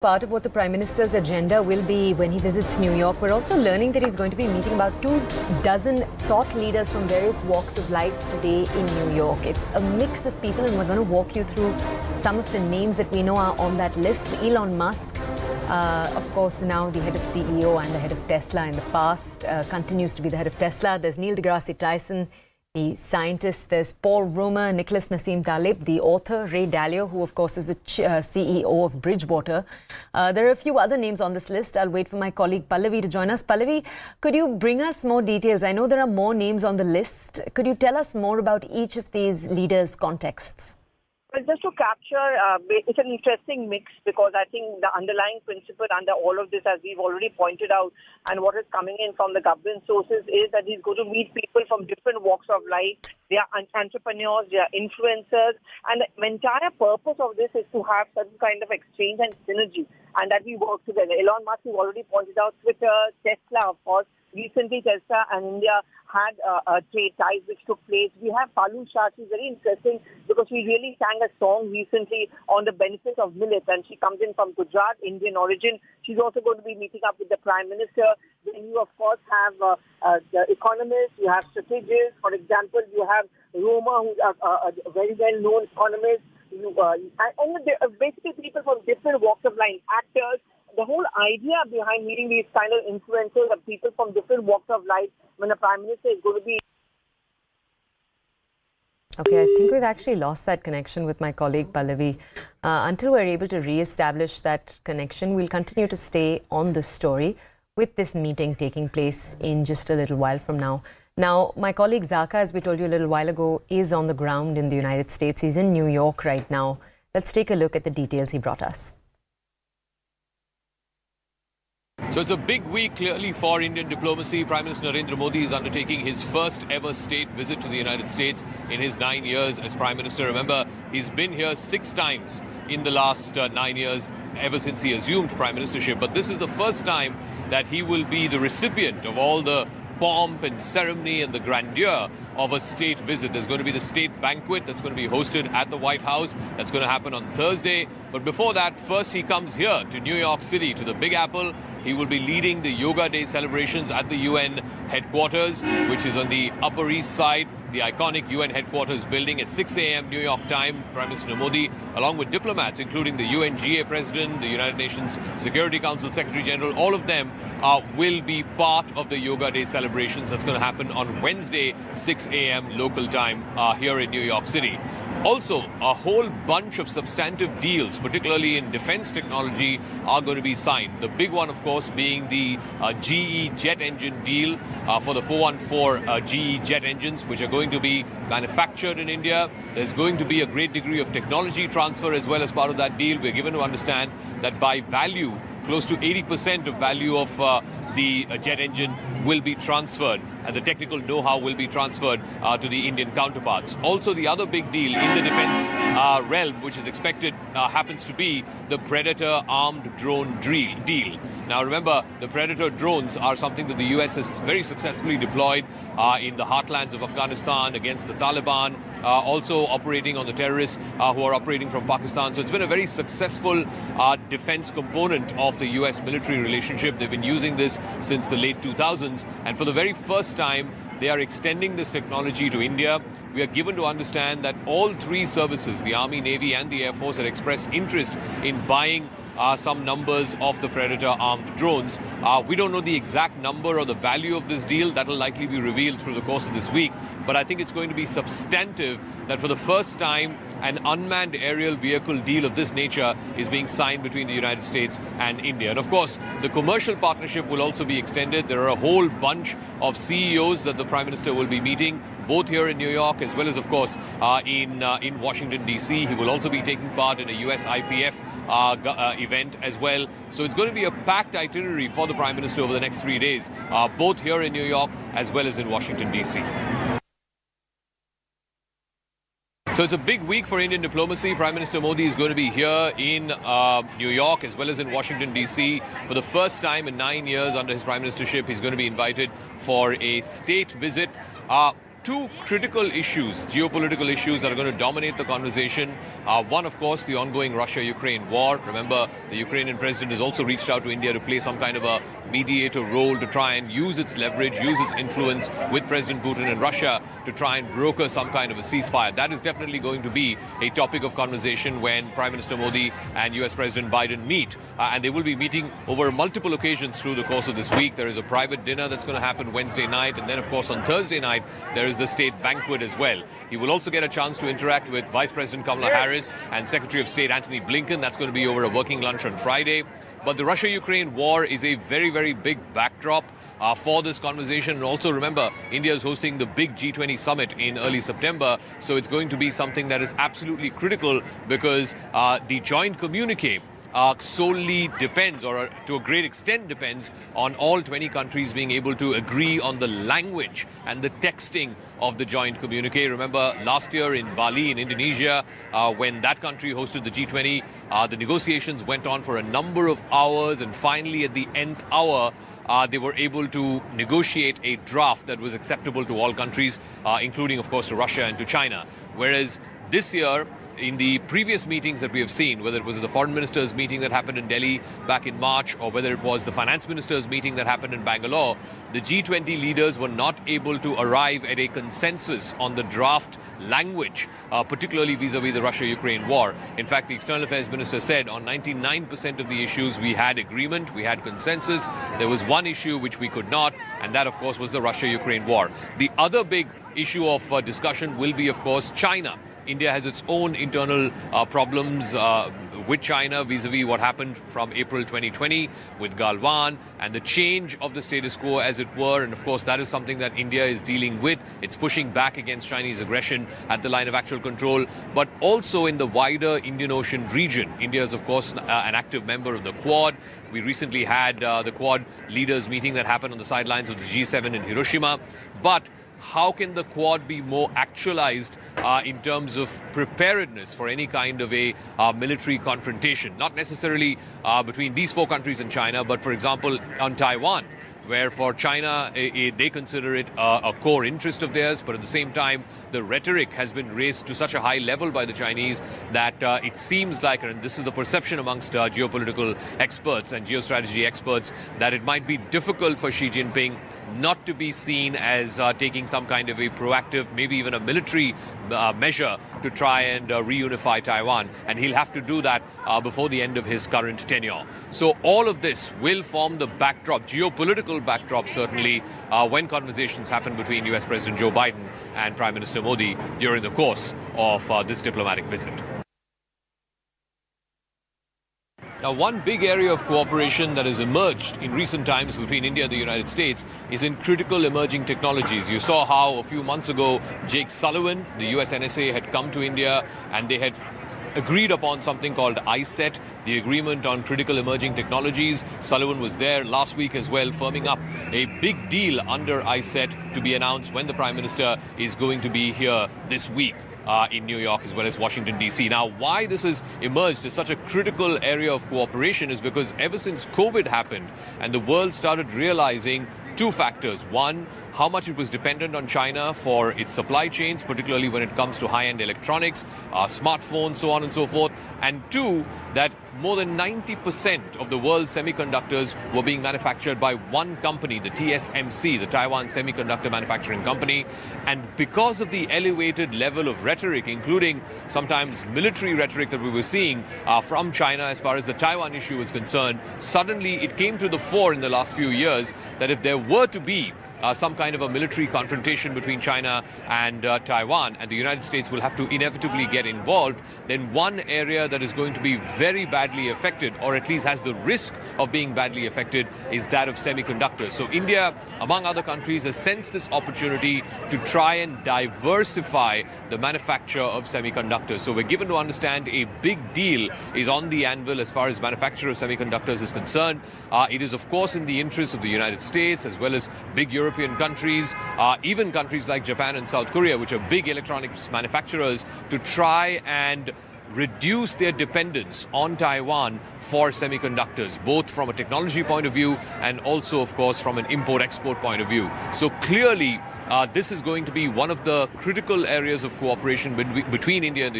Part of what the Prime Minister's agenda will be when he visits New York. We're also learning that he's going to be meeting about 24 thought leaders from various walks of life today in New York. It's a mix of people, and we're going to walk you through some of the names that we know are on that list. Elon Musk, of course, now the head of CEO and the head of Tesla in the past, continues to be the head of Tesla. There's Neil deGrasse Tyson, the scientist. There's Paul Romer, Nicholas Nassim Taleb, the author, Ray Dalio, who of course is the CEO of Bridgewater. There are a few other names on this list. I'll wait for my colleague Pallavi to join us. Pallavi, could you bring us more details? I know there are more names on the list. Could you tell us more about each of these leaders' contexts? Well, just to capture, it's an interesting mix because I think the underlying principle under all of this, as we've already pointed out, and what is coming in from the government sources is that he's going to meet people from different walks of life. They are entrepreneurs, they are influencers, and the entire purpose of this is to have some kind of exchange and synergy, and that we work together. Elon Musk, who already pointed out, Twitter, Tesla, of course. Recently, Tesla and India had trade ties which took place. We have Palu Shah. She's very interesting because she really sang a song recently on the benefits of millet, and she comes in from Gujarat, Indian origin. She's also going to be meeting up with the Prime Minister. Then you, of course, have the economists. You have strategists. For example, you have Roma, who's a very well-known economist. And basically people from different walks of life, actors. The whole idea behind meeting these kind of influencers of people from different walks of life when the Prime Minister is going to be... Okay, I think we've actually lost that connection with my colleague Pallavi. Until we're able to re-establish that connection, we'll continue to stay on this story with this meeting taking place in just a little while from now. Now, my colleague Zaka, as we told you a little while ago, is on the ground in the United States. He's in New York right now. Let's take a look at the details he brought us. So it's a big week, clearly, for Indian diplomacy. Prime Minister Narendra Modi is undertaking his first ever state visit to the United States in his 9 years as Prime Minister. Remember, he's been here 6 times in the last 9 years, ever since he assumed Prime Ministership. But this is the first time that he will be the recipient of all the pomp and ceremony and the grandeur of a state visit. There's going to be the state banquet that's going to be hosted at the White House. That's going to happen on Thursday. But before that, first he comes here to New York City, to the Big Apple. He will be leading the Yoga Day celebrations at the UN headquarters, which is on the Upper East Side, the iconic UN headquarters building at 6 a.m. New York time. Prime Minister Modi, along with diplomats, including the UNGA President, the United Nations Security Council Secretary General, all of them will be part of the Yoga Day celebrations. That's going to happen on Wednesday, 6 a.m. local time here in New York City. Also, a whole bunch of substantive deals, particularly in defense technology, are going to be signed. The big one, of course, being the GE jet engine deal for the 414 GE jet engines, which are going to be manufactured in India. There's going to be a great degree of technology transfer as well as part of that deal. We're given to understand that by value, close to 80% of value of the jet engine will be transferred, and the technical know-how will be transferred to the Indian counterparts. Also, the other big deal in the defense realm, which is expected, happens to be the Predator armed drone deal. Now, remember, the Predator drones are something that the US has very successfully deployed in the heartlands of Afghanistan against the Taliban, also operating on the terrorists who are operating from Pakistan. So it's been a very successful defense component of the US military relationship. They've been using this since the late 2000s, and for the very first time, they are extending this technology to India. We are given to understand that all 3 services, the Army, Navy and the Air Force, had expressed interest in buying some numbers of the Predator armed drones. We don't know the exact number or the value of this deal. That will likely be revealed through the course of this week. But I think it's going to be substantive that for the first time, an unmanned aerial vehicle deal of this nature is being signed between the United States and India. And of course, the commercial partnership will also be extended. There are a whole bunch of CEOs that the Prime Minister will be meeting, both here in New York as well as, of course, in Washington, D.C. He will also be taking part in a US IPF event as well. So it's going to be a packed itinerary for the Prime Minister over the next 3 days, both here in New York as well as in Washington, D.C. So it's a big week for Indian diplomacy. Prime Minister Modi is going to be here in New York as well as in Washington, D.C. For the first time in 9 years under his prime ministership, he's going to be invited for a state visit. two critical issues, geopolitical issues that are going to dominate the conversation. One, of course, the ongoing Russia-Ukraine war. Remember, the Ukrainian president has also reached out to India to play some kind of a mediator role to try and use its leverage, use its influence with President Putin and Russia to try and broker some kind of a ceasefire. That is definitely going to be a topic of conversation when Prime Minister Modi and US President Biden meet. And they will be meeting over multiple occasions through the course of this week. There is a private dinner that's going to happen Wednesday night. And then, of course, on Thursday night, there is the state banquet as well. He will also get a chance to interact with Vice President Kamala Harris and Secretary of State Antony Blinken. That's going to be over a working lunch on Friday. But the Russia-Ukraine war is a very, very big backdrop for this conversation. And also remember, India is hosting the big G20 summit in early September. So it's going to be something that is absolutely critical because the joint communique solely depends, or to a great extent depends, on all 20 countries being able to agree on the language and the texting of the joint communique. Remember last year in Bali, in Indonesia, when that country hosted the G20, the negotiations went on for a number of hours, and finally at the nth hour, they were able to negotiate a draft that was acceptable to all countries, including, of course, to Russia and to China. Whereas this year, in the previous meetings that we have seen, whether it was the foreign ministers meeting that happened in Delhi back in March, or whether it was the finance ministers meeting that happened in Bangalore, the G20 leaders were not able to arrive at a consensus on the draft language, particularly vis-a-vis the Russia-Ukraine war. In fact, the External Affairs Minister said on 99% of the issues we had agreement, we had consensus. There was one issue which we could not, and that, of course, was the Russia-Ukraine war. The other big issue of discussion will be, of course, China. India has its own internal problems with China vis-a-vis what happened from April 2020 with Galwan and the change of the status quo, as it were. And of course, that is something that India is dealing with. It's pushing back against Chinese aggression at the line of actual control, but also in the wider Indian Ocean region. India is, of course, an active member of the Quad. We recently had the Quad leaders meeting that happened on the sidelines of the G7 in Hiroshima. But how can the Quad be more actualized in terms of preparedness for any kind of a military confrontation? Not necessarily between these four countries and China, but for example on Taiwan, where for China, they consider it a core interest of theirs, but at the same time, the rhetoric has been raised to such a high level by the Chinese that it seems like, and this is the perception amongst geopolitical experts and geostrategy experts, that it might be difficult for Xi Jinping not to be seen as taking some kind of a proactive, maybe even a military measure to try and reunify Taiwan. And he'll have to do that before the end of his current tenure. So all of this will form the backdrop, geopolitical backdrop certainly, when conversations happen between US President Joe Biden and Prime Minister Modi during the course of this diplomatic visit. Now, one big area of cooperation that has emerged in recent times between India and the United States is in critical emerging technologies. You saw how a few months ago, Jake Sullivan, the US NSA, had come to India and they had agreed upon something called ISET, the agreement on critical emerging technologies. Sullivan was there last week as well, firming up a big deal under ISET to be announced when the Prime Minister is going to be here this week in New York as well as Washington, D.C. Now, why this has emerged as such a critical area of cooperation is because ever since COVID happened and the world started realizing two factors. One, how much it was dependent on China for its supply chains, particularly when it comes to high-end electronics, smartphones, so on and so forth. And two, that more than 90% of the world's semiconductors were being manufactured by one company, the TSMC, the Taiwan Semiconductor Manufacturing Company. And because of the elevated level of rhetoric, including sometimes military rhetoric that we were seeing from China as far as the Taiwan issue is concerned, suddenly it came to the fore in the last few years that if there were to be some kind of a military confrontation between China and Taiwan, and the United States will have to inevitably get involved, then one area that is going to be very badly affected, or at least has the risk of being badly affected, is that of semiconductors. So India, among other countries, has sensed this opportunity to try and diversify the manufacture of semiconductors. So we're given to understand a big deal is on the anvil as far as manufacture of semiconductors is concerned. It is, of course, in the interest of the United States as well as big European countries, even countries like Japan and South Korea, which are big electronics manufacturers, to try and reduce their dependence on Taiwan for semiconductors, both from a technology point of view and also, of course, from an import-export point of view. So clearly, this is going to be one of the critical areas of cooperation between India and the